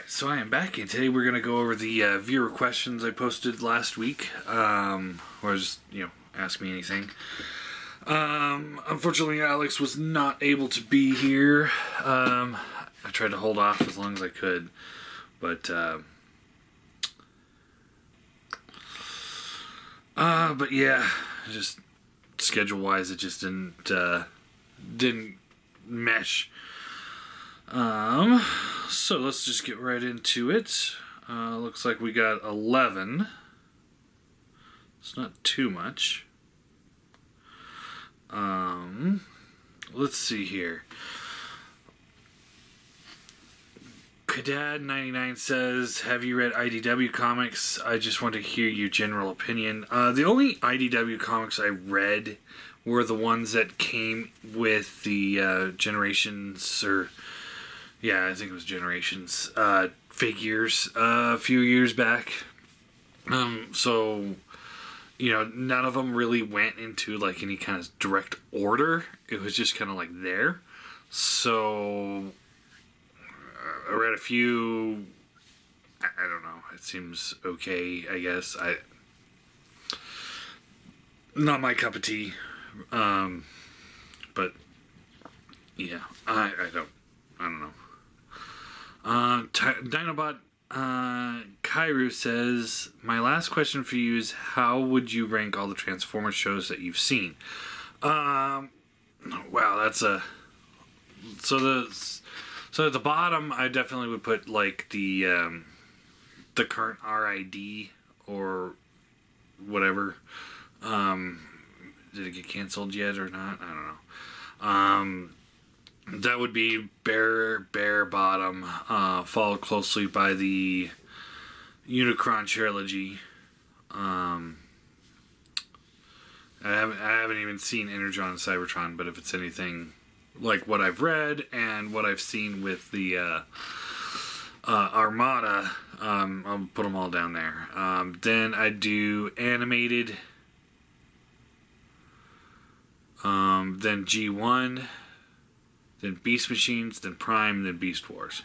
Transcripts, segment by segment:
Alright, so I am back, and today we're going to go over the viewer questions I posted last week, or just, ask me anything. Unfortunately, Alex was not able to be here. I tried to hold off as long as I could, but yeah, just schedule-wise, it just didn't mesh. So let's just get right into it. Looks like we got 11. It's not too much. Let's see here. Kadad99 says, have you read IDW comics? I just want to hear your general opinion. The only IDW comics I read were the ones that came with the Generations, or yeah, I think it was Generations figures a few years back. So, none of them really went into like any kind of direct order. It was just kind of like there. So I read a few. I don't know. It seems okay, I guess. Not my cup of tea. But yeah, I don't know. Dinobot Kairu says, my last question for you is, how would you rank all the Transformers shows that you've seen? Wow, that's a... So at the bottom, I definitely would put, like, the current RID, or whatever. Did it get canceled yet or not? I don't know. That would be bare bottom, followed closely by the Unicron trilogy. I haven't even seen Energon and Cybertron, but if it's anything like what I've read and what I've seen with the Armada, I'll put them all down there. Then I do animated, then G1, then Beast Machines, then Prime, then Beast Wars.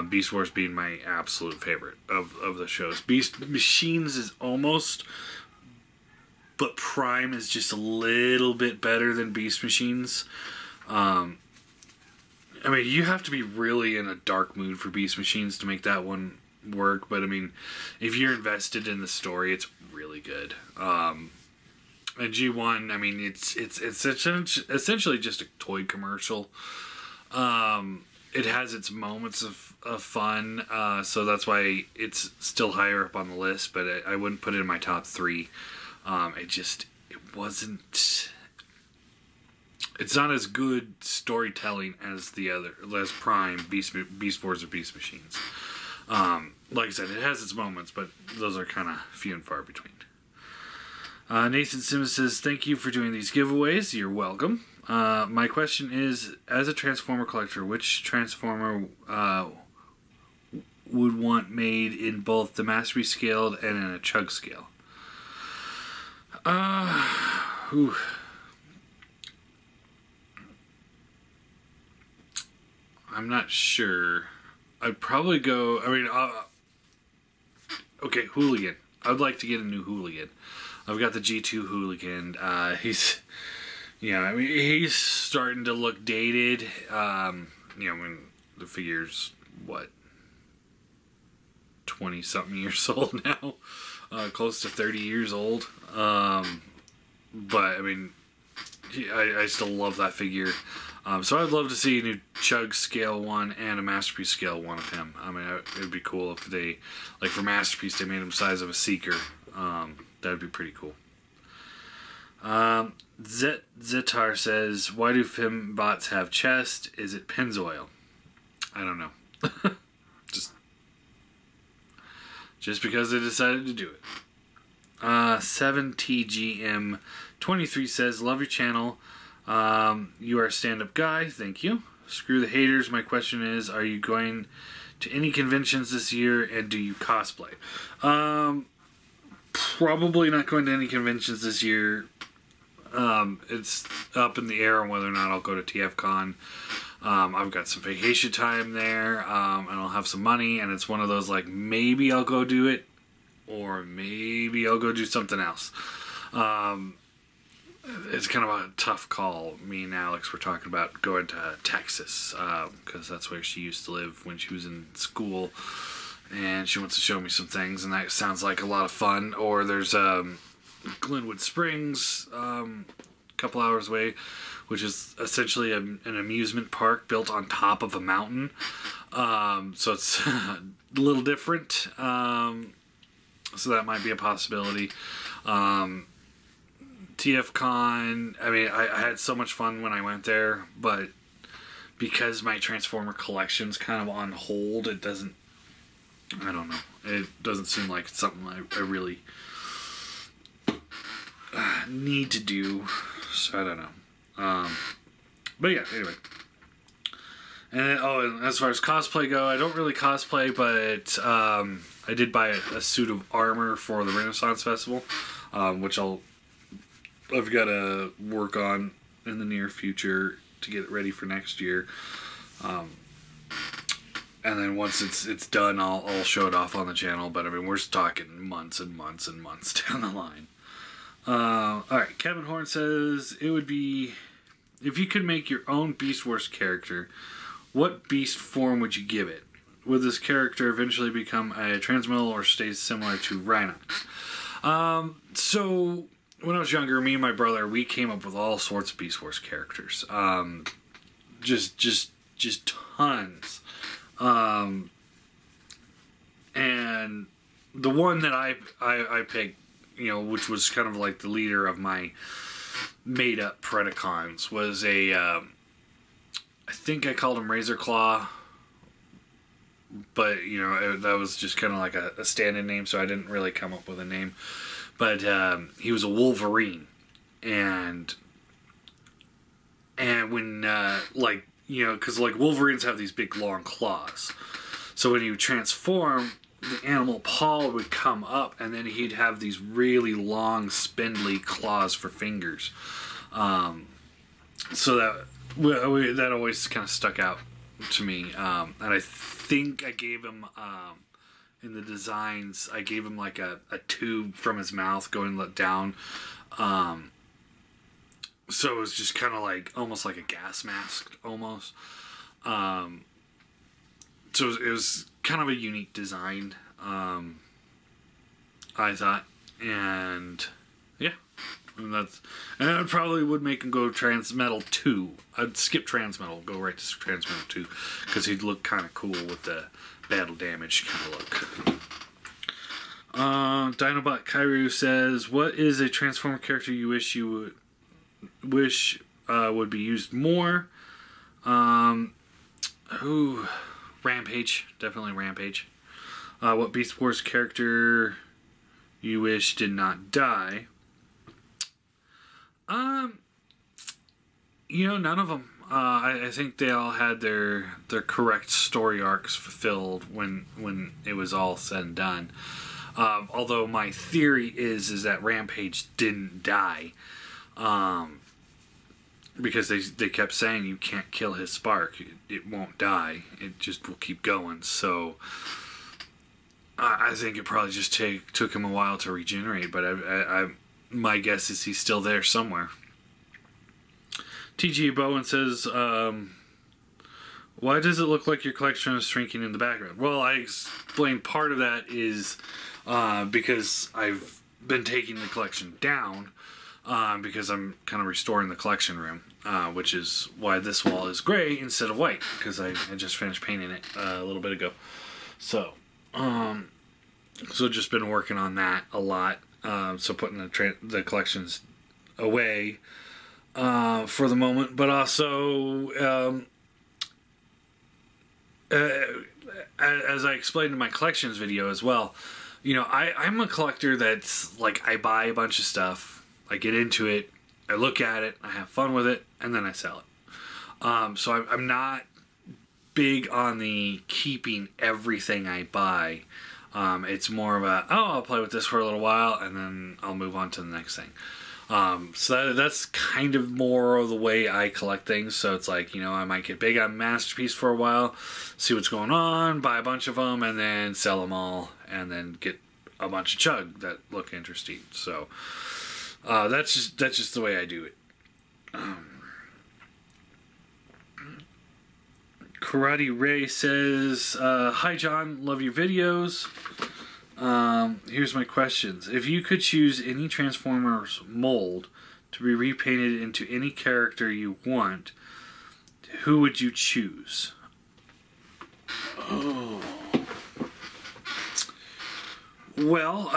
Beast Wars being my absolute favorite of the shows. Beast Machines is almost, but Prime is just a little bit better than Beast Machines. I mean, you have to be really in a dark mood for Beast Machines to make that one work, but I mean, if you're invested in the story, it's really good. And G1, I mean, it's essentially just a toy commercial. It has its moments of fun, so that's why it's still higher up on the list, but I wouldn't put it in my top 3. It wasn't... It's not as good storytelling as the other, as Prime, Beast Wars, or Beast Machines. Like I said, it has its moments, but those are kind of few and far between. Nathan Simmons says, thank you for doing these giveaways. You're welcome. My question is, as a Transformer collector, which Transformer would want made in both the Masterpiece scaled and in a Chug scale? I'm not sure. I'd probably go... okay, Hooligan. I'd like to get a new Hooligan. I've got the G2 Hooligan. He's... he's starting to look dated. When the figure's, 20-something years old now. Close to 30 years old. But, I mean, I still love that figure. So I'd love to see a new Chug scale one and a Masterpiece scale one of him. I mean, it'd be cool if they, like for Masterpiece, they made him the size of a Seeker. That'd be pretty cool. Zetar says, why do fembots have chest? Is it Pennzoil? I don't know. just because they decided to do it. 7TGM23 says, love your channel. You are a stand-up guy. Thank you. Screw the haters. My question is, are you going to any conventions this year, and do you cosplay? Probably not going to any conventions this year. It's up in the air on whether or not I'll go to TFCon. I've got some vacation time there, and I'll have some money, and it's one of those, like, maybe I'll go do it, or maybe I'll go do something else. It's kind of a tough call. Me and Alex were talking about going to Texas, because that's where she used to live when she was in school, and she wants to show me some things, and that sounds like a lot of fun. Or there's Glenwood Springs, a couple hours away, which is essentially an amusement park built on top of a mountain. So it's a little different. So that might be a possibility. TFCon, I mean, I had so much fun when I went there, but because my Transformer collection's kind of on hold, it doesn't, I don't know, it doesn't seem like it's something I really need to do, so I don't know. But yeah, anyway. And as far as cosplay go, I don't really cosplay, but I did buy a suit of armor for the Renaissance Festival, which I've got to work on in the near future to get it ready for next year. And then once it's done, I'll show it off on the channel. But I mean, we're talking months and months and months down the line. Alright, Kevin Horn says, it would be, if you could make your own Beast Wars character, what beast form would you give it? Would this character eventually become a Transmetal or stay similar to Rhinox? So when I was younger, me and my brother, we came up with all sorts of Beast Wars characters. Just tons. And the one that I picked, you know, which was kind of like the leader of my made-up Predacons, was I think I called him Razor Claw, but, you know, that was just kind of like a stand-in name, so I didn't really come up with a name. But he was a Wolverine, and when, like, you know, because, like, Wolverines have these big, long claws, so when he would transform, the animal paw would come up, and then he'd have these really long, spindly claws for fingers. So that always kind of stuck out to me. And I think I gave him, in the designs, I gave him like a tube from his mouth going down. So it was just kind of like, almost like a gas mask, almost. So it was kind of a unique design, I thought, and yeah, and I probably would make him go Transmetal 2. I'd skip Transmetal, go right to Transmetal 2, because he'd look kind of cool with the battle damage kind of look. Dinobot Kairu says, what is a Transformer character you wish would be used more? Rampage, definitely Rampage. What Beast Wars character you wish did not die? You know, none of them. I think they all had their correct story arcs fulfilled when it was all said and done. Although my theory is that Rampage didn't die. Because they kept saying you can't kill his spark. It won't die. It just will keep going. So I think it probably just took him a while to regenerate. But my guess is he's still there somewhere. TG Bowen says, why does it look like your collection is shrinking in the background? Well, I explained part of that is because I've been taking the collection down. Because I'm kind of restoring the collection room, which is why this wall is gray instead of white, because I just finished painting it a little bit ago. So just been working on that a lot. So putting the collections away for the moment, but also as I explained in my collections video as well, you know, I'm a collector that's like, I buy a bunch of stuff. I get into it, I look at it, I have fun with it, and then I sell it. So I'm not big on the keeping everything I buy. It's more of a, I'll play with this for a little while, and then I'll move on to the next thing. So that's kind of more of the way I collect things. So it's like, I might get big on Masterpiece for a while, see what's going on, buy a bunch of them, and then sell them all, and then get a bunch of Chug that look interesting. So that's just the way I do it. Karate Ray says, "Hi John, love your videos. Here's my questions. If you could choose any Transformers mold to be repainted into any character you want, who would you choose?" Oh. Well,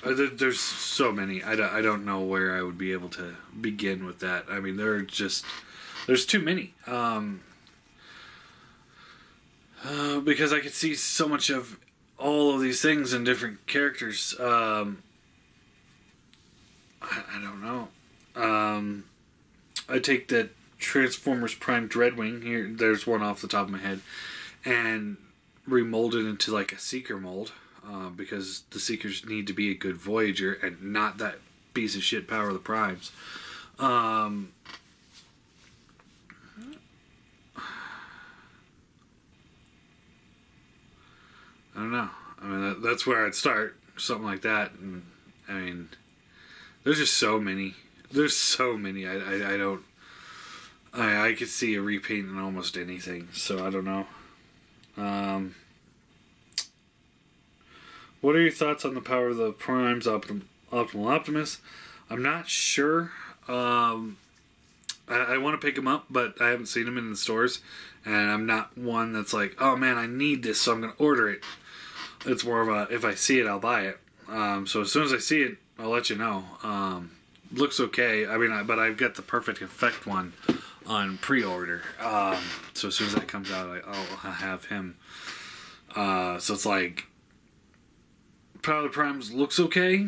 there's so many. I don't know where I would be able to begin with that. I mean, there's too many. Because I could see so much of all of these things in different characters. I don't know. I take that Transformers Prime Dreadwing, here, there's one off the top of my head, and remold it into like a Seeker mold, because the Seekers need to be a good Voyager and not that piece of shit Power of the Primes. I don't know. I mean, that's where I'd start. Something like that. And, I mean, there's just so many. There's so many. I don't... I could see a repaint in almost anything. So, I don't know. What are your thoughts on the Power of the Primes Optimal Optimus? I'm not sure. I want to pick them up, but I haven't seen them in the stores. And I'm not one that's like, oh man, I need this, so I'm going to order it. It's more of a, if I see it, I'll buy it. So as soon as I see it, I'll let you know. Looks okay. I mean, but I've got the Perfect Effect one on pre-order. So as soon as that comes out, I'll have him. So it's like, Power of the Primes looks okay,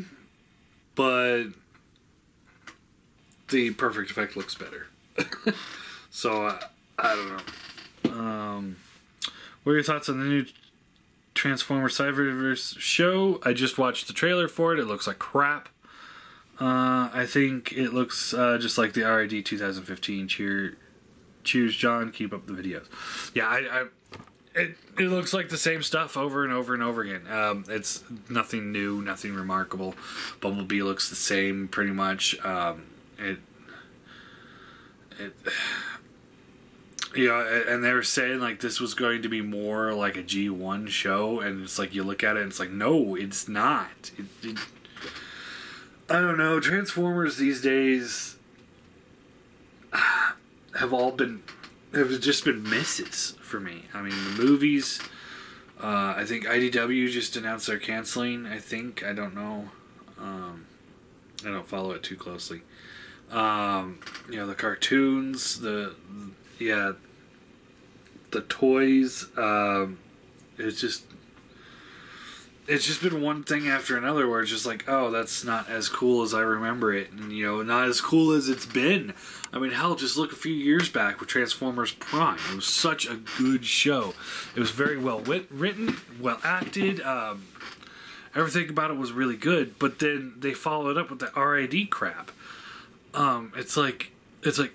but the Perfect Effect looks better. So I don't know. What are your thoughts on the new Transformers Cyberverse show? I just watched the trailer for it. It looks like crap. I think it looks just like the RID 2015. Cheers, John. Keep up the videos. Yeah, it looks like the same stuff over and over and over again. It's nothing new, nothing remarkable. Bumblebee looks the same pretty much. And they were saying like this was going to be more like a G1 show, and it's like you look at it and it's like, no, it's not. I don't know. Transformers these days have just been misses for me. I mean, the movies. I think IDW just announced they're canceling. I don't know. I don't follow it too closely. The cartoons, the toys. It's just been one thing after another where it's just like, oh, that's not as cool as I remember it, and not as cool as it's been. I mean, hell, just look a few years back with Transformers Prime. It was such a good show. It was very well written, well acted. Everything about it was really good. But then they followed up with the RID crap. It's like,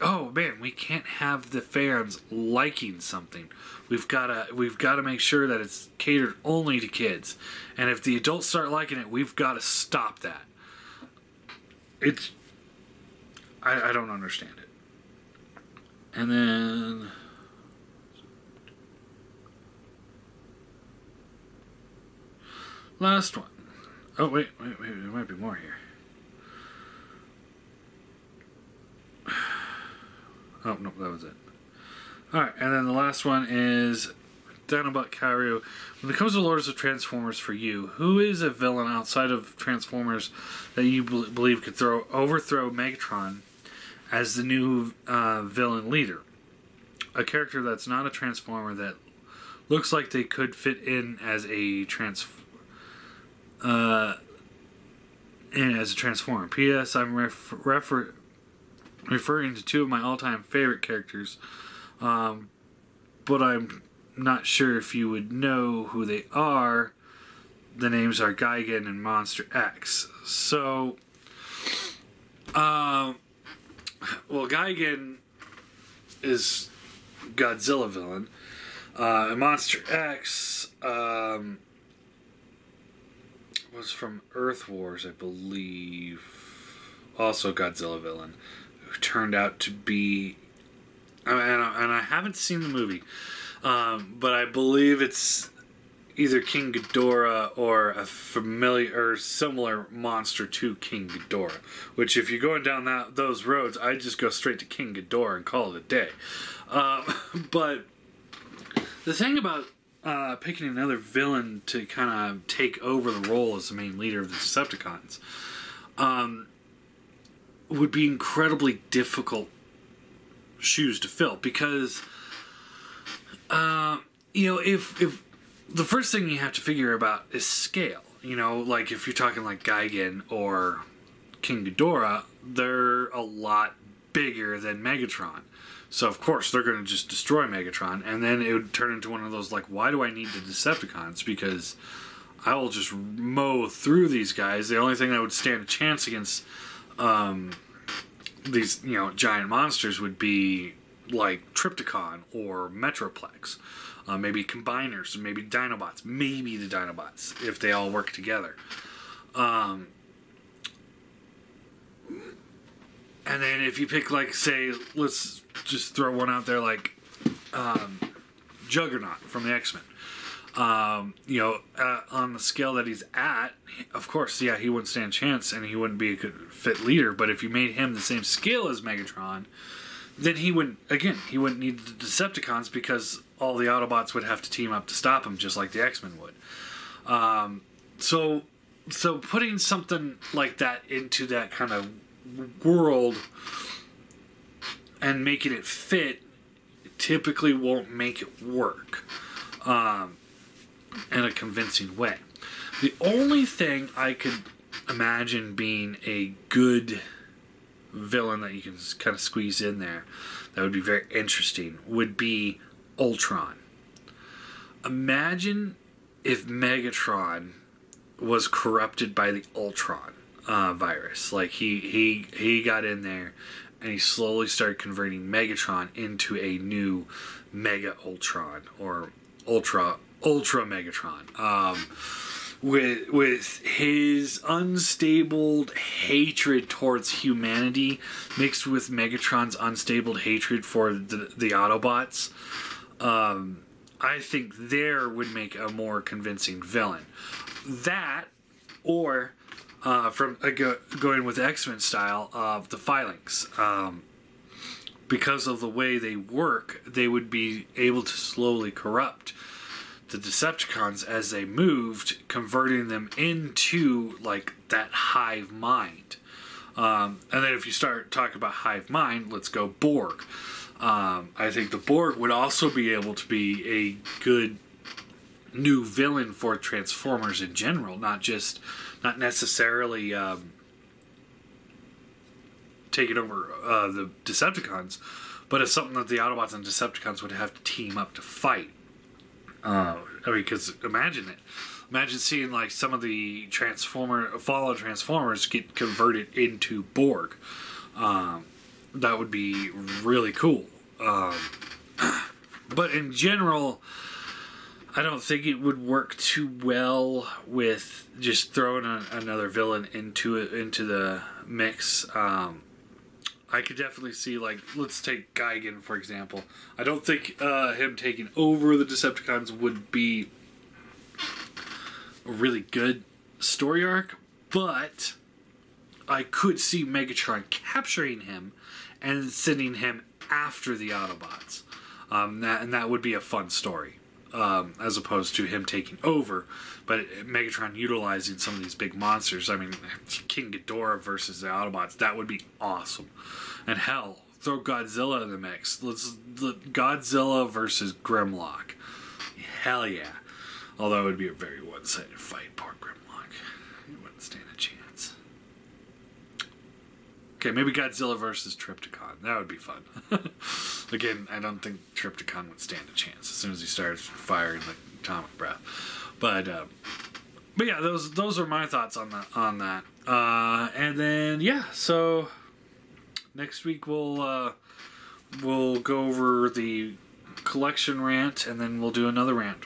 oh man, we can't have the fans liking something. We've got to make sure that it's catered only to kids. And if the adults start liking it, we've got to stop that. I don't understand it. And then last one. Oh wait, there might be more here. Oh, no, that was it. Alright, and then the last one is Danabuck Cairo. When it comes to Lords of Transformers for you, who is a villain outside of Transformers that you believe could overthrow Megatron as the new villain leader? A character that's not a Transformer that looks like they could fit in as a Transformer. P.S. I'm referring to two of my all-time favorite characters, but I'm not sure if you would know who they are. the names are Gigan and Monster X. So, well, Gigan is Godzilla villain. And Monster X was from Earth Wars, I believe. Also Godzilla villain, who turned out to be, and I haven't seen the movie, but I believe it's either King Ghidorah or a familiar or similar monster to King Ghidorah. Which, if you're going down those roads, I'd just go straight to King Ghidorah and call it a day. But the thing about picking another villain to kind of take over the role as the main leader of the Decepticons would be incredibly difficult shoes to fill, because if the first thing you have to figure about is scale. Like if you're talking like Gigan or King Ghidorah, they're a lot bigger than Megatron. So of course they're going to just destroy Megatron, and then it would turn into one of those like, why do I need the Decepticons? Because I will just mow through these guys. The only thing that would stand a chance against these giant monsters would be like Trypticon or Metroplex, maybe Combiners, maybe Dinobots, maybe the Dinobots if they all work together. And then if you pick, like, say, let's just throw one out there, like Juggernaut from the X-Men. On the scale that he's at, of course, yeah, he wouldn't stand a chance and he wouldn't be a good fit leader. But if you made him the same scale as Megatron, then he wouldn't need the Decepticons, because all the Autobots would have to team up to stop him, just like the X-Men would. So putting something like that into that kind of world and making it fit typically won't make it work in a convincing way. The only thing I could imagine being a good villain that you can kind of squeeze in there that would be very interesting would be Ultron. Imagine if Megatron was corrupted by the Ultron virus. Like he got in there and he slowly started converting Megatron into a new Mega Ultron or Ultra Megatron. With his unstable hatred towards humanity mixed with Megatron's unstable hatred for the Autobots, I think there would make a more convincing villain. That, or from going with X-Men style of the Filings, because of the way they work, they would be able to slowly corrupt the Decepticons as they moved, converting them into like that hive mind. And then if you start talking about hive mind, let's go Borg. I think the Borg would also be able to be a good new villain for Transformers in general, not necessarily taking over the Decepticons, but it's something that the Autobots and Decepticons would have to team up to fight. Because imagine seeing like some of the fallen Transformers get converted into Borg. That would be really cool. But in general, I don't think it would work too well with just throwing another villain into the mix. I could definitely see, like, let's take Gigan, for example. I don't think him taking over the Decepticons would be a really good story arc, but I could see Megatron capturing him and sending him after the Autobots. And that would be a fun story, as opposed to him taking over, but Megatron utilizing some of these big monsters. I mean, King Ghidorah versus the Autobots, that would be awesome. And hell, throw Godzilla in the mix. Let's Godzilla versus Grimlock. Hell yeah. Although it would be a very one-sided fight. Poor Grimlock. He wouldn't stand a chance. Okay, maybe Godzilla versus Trypticon. That would be fun. Again, I don't think Trypticon would stand a chance as soon as he starts firing the atomic breath. But But yeah, those are my thoughts on that. And then so next week we'll go over the collection rant, and then we'll do another rant.